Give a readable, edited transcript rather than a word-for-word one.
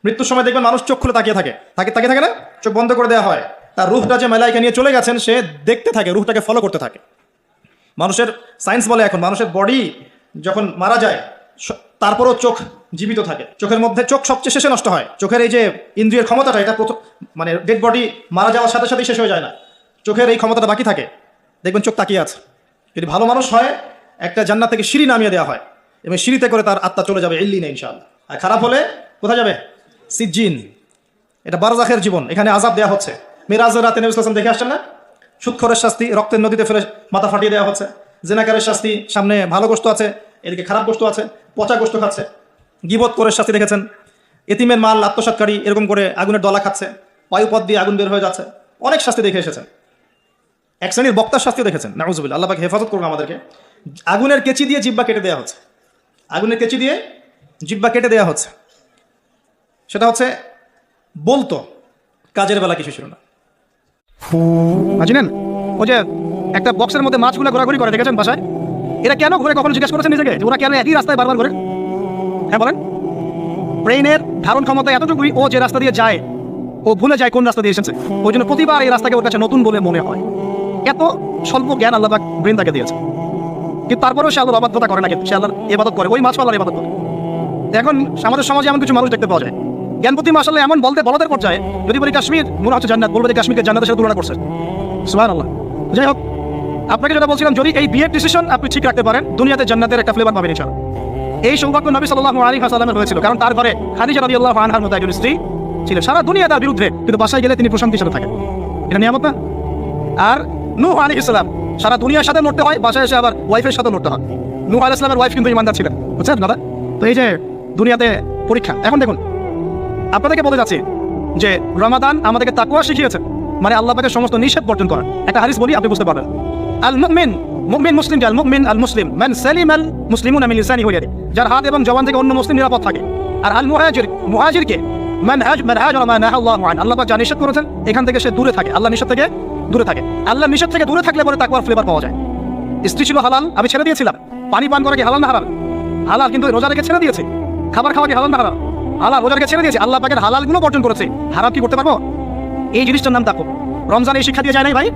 মৃত্যুর সময় দেখবেন মানুষ চোখ খুলে তাকিয়ে থাকে, তাকিয়ে থাকে না, চোখ বন্ধ করে দেওয়া হয়। তার রুহটা যে মালাইকা নিয়ে চলে গেছেন সে দেখতে থাকে, রুহটাকে ফলো করতে থাকে। মানুষের সায়েন্স বলে এখন মানুষের বডি যখন মারা যায় তারপরও চোখ জীবিত থাকে। চোখের মধ্যে চোখ সবচেয়ে শেষে নষ্ট হয়। চোখের এই যে ইন্দ্রিয়ের ক্ষমতাটা এটা প্রথম মানে ডেড বডি মারা যাওয়ার সাথে সাথেই শেষ হয়ে যায় না, চোখের এই ক্ষমতাটা বাকি থাকে। দেখবেন চোখ তাকিয়ে আছে। যদি ভালো মানুষ হয় একটা জান্নাত থেকে সিঁড়ি নামিয়ে দেওয়া হয় এবং সিঁড়িতে করে তার আত্মা চলে যাবে ইল্লিনে ইনশাআল্লাহ। আর খারাপ হলে কোথায় যাবে? সিজ্জিন। এটা বারজাখের জীবন, এখানে আযাব দেওয়া হচ্ছে। মিরাজের রাতে নবী সাল্লাল্লাহু আলাইহি ওয়াসাল্লাম দেখে আসছেন না, সুদখোরের শাস্তি রক্তের নদীতে ফেলে মাথা ফাটিয়ে দেওয়া হচ্ছে। জিনাকারের শাস্তি, সামনে ভালো গোশত আছে এদিকে খারাপ গোশত আছে, পচা গোশত খাচ্ছে। গীবত করে শাস্তি দেখেছেন, এতিমের মাল আত্মসাৎকারী এরকম করে আগুনের দলা খাচ্ছে, বায়ুপথ দিয়ে আগুন বের হয়ে যাচ্ছে। অনেক শাস্তি দেখে এসেছেন। এক শ্রেণীর বক্তার শাস্তিও দেখেছেন, নাউজুবিল্লাহ, আল্লাহ পাক হেফাজত করুন আমাদেরকে। আগুনের কেচি দিয়ে জিহ্বা কেটে দেওয়া হচ্ছে, আগুনের কেচি দিয়ে জিহ্বা কেটে দেওয়া হচ্ছে। সেটা হচ্ছে বলতো, কাজের বেলা কিছু ছিল না। বুঝলেন? ওই যে একটা বক্সের মধ্যে মাছগুলো ঘোরাঘুরি করে, দেখেছেন বাসায়? এরা কেন ঘুরে, কখনো জিজ্ঞেস করেছেন নিজেকে যে ওরা কেন একই রাস্তায় বারবার ঘুরে? হ্যাঁ বলেন। ব্রেইনের ধারণ ক্ষমতা এতটুকুই, ও যে রাস্তা দিয়ে যায় ও ভুলে যায় কোন রাস্তা দিয়ে এসেছে। ওই জন্য প্রতিবার এই রাস্তাকে ওর কাছে নতুন বলে মনে হয়। এত স্বল্প জ্ঞান আল্লাহ পাক ব্রেন তাকে দিয়েছে, কিন্তু তারপরেও সে আল্লাহর অবাধ্যতা করে না, কিন্তু সে আল্লাহর ইবাদত করে, ওই মাছপালার ইবাদত করে। এখন আমাদের সমাজে এমন কিছু মানুষ দেখতে পাওয়া যায়, জ্ঞানপতি মাশাআল্লাহ এমন বলদের পর্যায়ে, যদি বলি কাশ্মীর মনে হচ্ছে জান্নাত, বলবে যে কাশ্মীরকে জান্নাতের সাথে তুলনা করছে। সুবহানাল্লাহ। যাই হোক, আপনাকে যেটা বলছিলাম, যদি এই বিয়ের ডিসিশন আপনি ঠিক রাখতে পারেন, দুনিয়াতে জান্নাতের একটা ফ্লেভার পাবেন ইনশাআল্লাহ। এই সৌভাগ্য নবী সাল্লাল্লাহু আলাইহি ওয়াসাল্লামের হয়েছিল, কারণ তার ঘরে খাদিজা রাদিয়াল্লাহু আনহার মতো একজন স্ত্রী ছিল। সারা দুনিয়া তার বিরুদ্ধে, কিন্তু বাসায় গেলে তিনি প্রশান্তির সাথে থাকেন। এটা নিয়ামত না? আর নূহ আলাইহিস সালাম, সারা দুনিয়ার সাথে লড়তে হয়, বাসায় এসে আবার ওয়াইফের সাথে লড়তে হয়। নূহ আলাইহিস সালামের ওয়াইফ কিন্তু ইমানদার ছিলেন, বুঝছেন দাদা? তো এই যে দুনিয়াতে পরীক্ষা। এখন দেখুন, আপনাদেরকে বলে যাচ্ছি যে রমাদান আমাদেরকে তাকওয়া শিখিয়েছে, মানে আল্লাহ পাকের সমস্ত নিষেধ বর্জন করা। একটা হাদিস বলি, আপনি বুঝতে পারবেন। আল মুমিন, মুমিন মুসলিম, আল মুমিন আল মুসলিম মান সালিমাল মুসলিমুনা মিন লিসানিহি ওয়া ইয়াদিহি, যার হাত এবং জবান থেকে অন্য মুসলিম নিরাপদ থাকে। আর আল মুহাজির, মুহাজিরকে মান হাজারা মা নাহা আল্লাহু আন, আল্লাহ পাক যা নিষেধ করেছেন এখান থেকে সে দূরে থাকে, আল্লাহ নিষেধ থেকে দূরে থাকে। আল্লাহ নিষেধ থেকে দূরে থাকলে পরে তাকওয়ার ফ্লেভার পাওয়া যায়। স্ত্রী ছিল হালাল, আমি ছেড়ে দিয়েছিলাম। পানি পান করা কি হালাল না হারাম? হালাল, কিন্তু রোজা রেখে ছেড়ে দিয়েছি। খাবার খাওয়া কি হালাল না হারাম? হালাল, রোজা রেখে ছেড়ে দিয়েছি। আল্লাহ পাকের হালাল গুলো বর্জন করেছে, হারাম কি করতে পারবো? এই জিনিসটার নাম তাকওয়া। রমজান এই শিক্ষা দিয়ে যায় নাই ভাই?